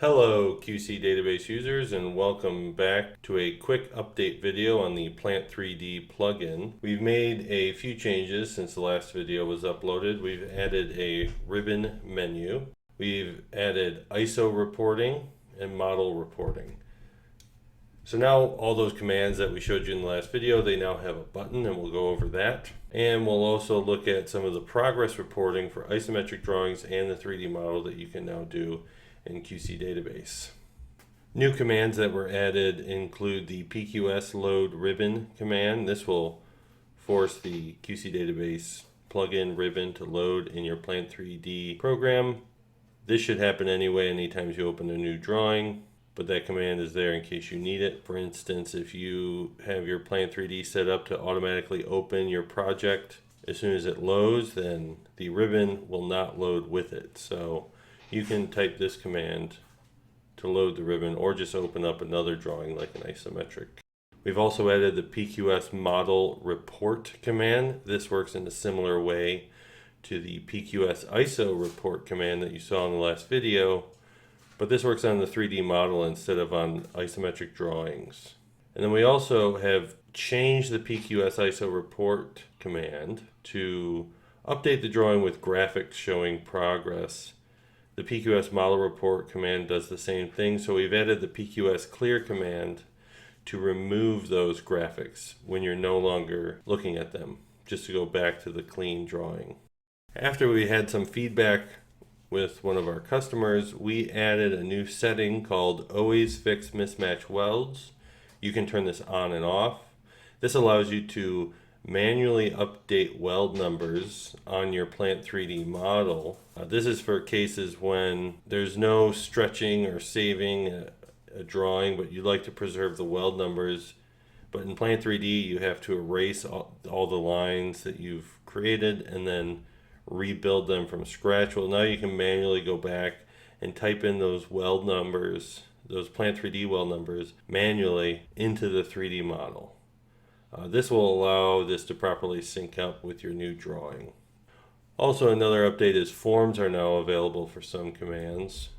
Hello QC database users, and welcome back to a quick update video on the Plant3D plugin. We've made a few changes since the last video was uploaded. We've added a ribbon menu. We've added ISO reporting and model reporting. So now all those commands that we showed you in the last video, they now have a button, and we'll go over that. And we'll also look at some of the progress reporting for isometric drawings and the 3D model that you can now do in QC database. New commands that were added include the PQS load ribbon command. This will force the QC database plugin ribbon to load in your Plant3D program. This should happen anyway anytime you open a new drawing, but that command is there in case you need it. For instance, if you have your Plant3D set up to automatically open your project as soon as it loads, then the ribbon will not load with it. So you can type this command to load the ribbon, or just open up another drawing like an isometric. We've also added the PQS model report command. This works in a similar way to the PQS ISO report command that you saw in the last video, but this works on the 3D model instead of on isometric drawings. And then we also have changed the PQS ISO report command to update the drawing with graphics showing progress. The PQS model report command does the same thing, so we've added the PQS clear command to remove those graphics when you're no longer looking at them, just to go back to the clean drawing. After we had some feedback with one of our customers, we added a new setting called Always Fix Mismatch Welds. You can turn this on and off. This allows you to manually update weld numbers on your Plant3D model. This is for cases when there's no stretching or saving a drawing, but you'd like to preserve the weld numbers. But in Plant3D, you have to erase all the lines that you've created and then rebuild them from scratch. Well, now you can manually go back and type in those weld numbers, those Plant3D weld numbers, manually into the 3D model. This will allow this to properly sync up with your new drawing. Also, another update is forms are now available for some commands.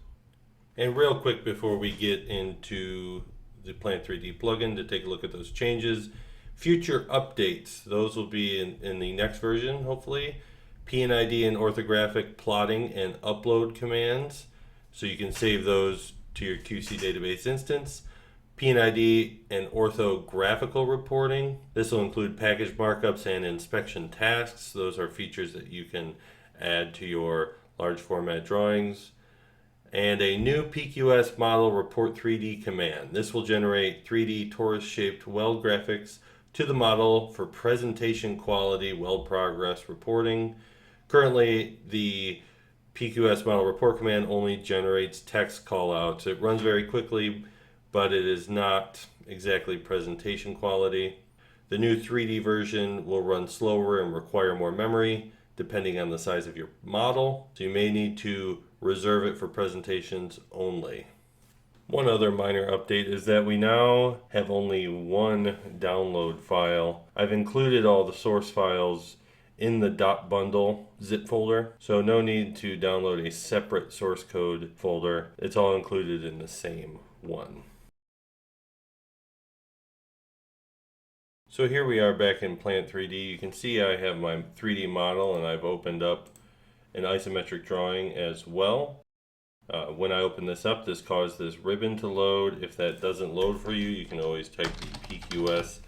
And real quick before we get into the Plant3D plugin to take a look at those changes, future updates, those will be in the next version, hopefully. PNID and orthographic plotting and upload commands, so you can save those to your QC database instance. PNID and orthographical reporting. This will include package markups and inspection tasks. Those are features that you can add to your large format drawings. And a new PQS model report 3D command. This will generate 3D torus shaped weld graphics to the model for presentation quality weld progress reporting. Currently, the PQS model report command only generates text callouts. It runs very quickly, but it is not exactly presentation quality. The new 3D version will run slower and require more memory depending on the size of your model, so you may need to reserve it for presentations only. One other minor update is that we now have only one download file. I've included all the source files in the .bundle zip folder, so no need to download a separate source code folder. It's all included in the same one. So here we are back in Plant3D. You can see I have my 3D model, and I've opened up an isometric drawing as well. When I open this up, this caused this ribbon to load. If that doesn't load for you, you can always type the PQS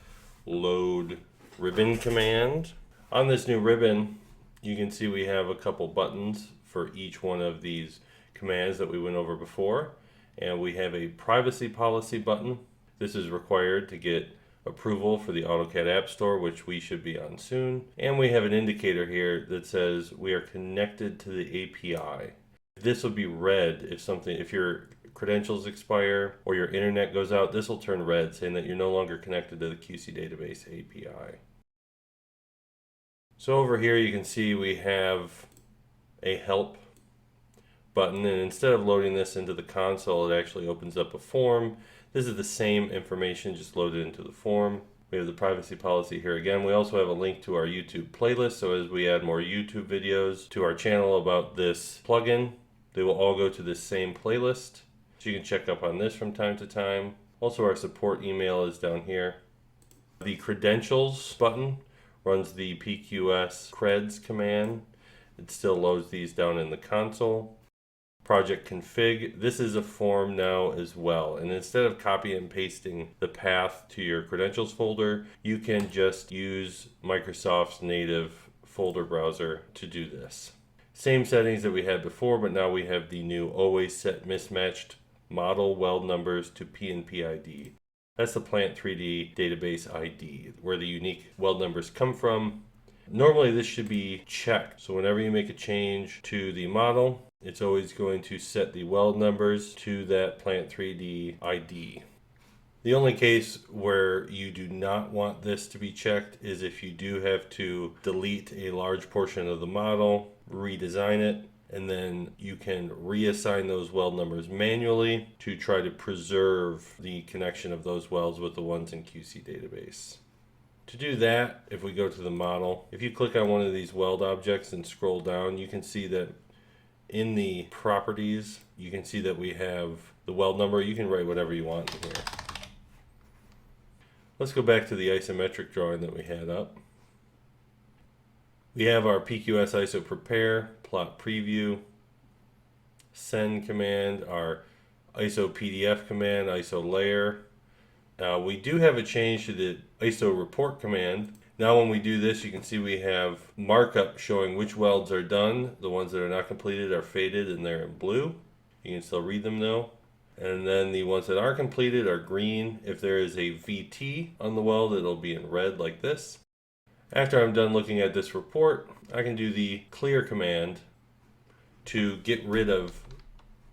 load ribbon command. On this new ribbon, you can see we have a couple buttons for each one of these commands that we went over before. And we have a privacy policy button. This is required to get approval for the AutoCAD App Store, which we should be on soon. And we have an indicator here that says we are connected to the API. This will be red if your credentials expire or your internet goes out. This will turn red, saying that you're no longer connected to the QC database API. So over here you can see we have a help button, and instead of loading this into the console, it actually opens up a form. This is the same information, just loaded into the form. We have the privacy policy here again. We also have a link to our YouTube playlist, so as we add more YouTube videos to our channel about this plugin, they will all go to this same playlist. so you can check up on this from time to time. Also, our support email is down here. The credentials button runs the PQS creds command. It still loads these down in the console. Project config, this is a form now as well, and instead of copy and pasting the path to your credentials folder, you can just use Microsoft's native folder browser to do this. Same settings that we had before, but now we have the new always set mismatched model weld numbers to P&P ID. That's the Plant3D database ID, where the unique weld numbers come from. Normally this should be checked, so whenever you make a change to the model, it's always going to set the weld numbers to that Plant3D ID. The only case where you do not want this to be checked is if you do have to delete a large portion of the model, redesign it, and then you can reassign those weld numbers manually to try to preserve the connection of those welds with the ones in QC database. To do that, if we go to the model, if you click on one of these weld objects and scroll down, you can see that in the properties, you can see that we have the weld number. You can write whatever you want in here. Let's go back to the isometric drawing that we had up. We have our PQS ISO prepare, plot preview, send command, our ISO PDF command, ISO layer. We do have a change to the ISO report command. Now when we do this, you can see we have markup showing which welds are done. The ones that are not completed are faded and they're in blue. You can still read them though. And then the ones that are completed are green. If there is a VT on the weld, it'll be in red like this. After I'm done looking at this report, I can do the clear command to get rid of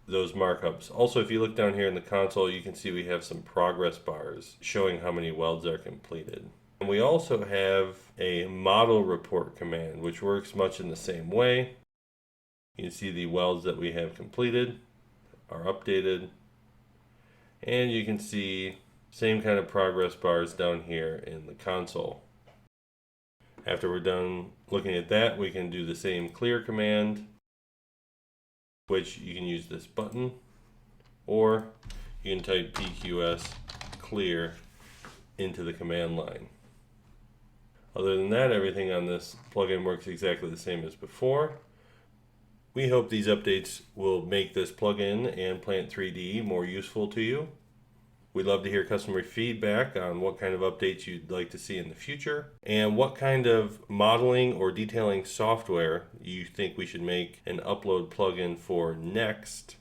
those markups. Also, if you look down here in the console, you can see we have some progress bars showing how many welds are completed. And we also have a model report command, which works much in the same way. You can see the welds that we have completed are updated. And you can see same kind of progress bars down here in the console. After we're done looking at that, we can do the same clear command, which you can use this button, or you can type PQS clear into the command line. Other than that, everything on this plugin works exactly the same as before. We hope these updates will make this plugin and Plant3D more useful to you. We'd love to hear customer feedback on what kind of updates you'd like to see in the future and what kind of modeling or detailing software you think we should make an upload plugin for next.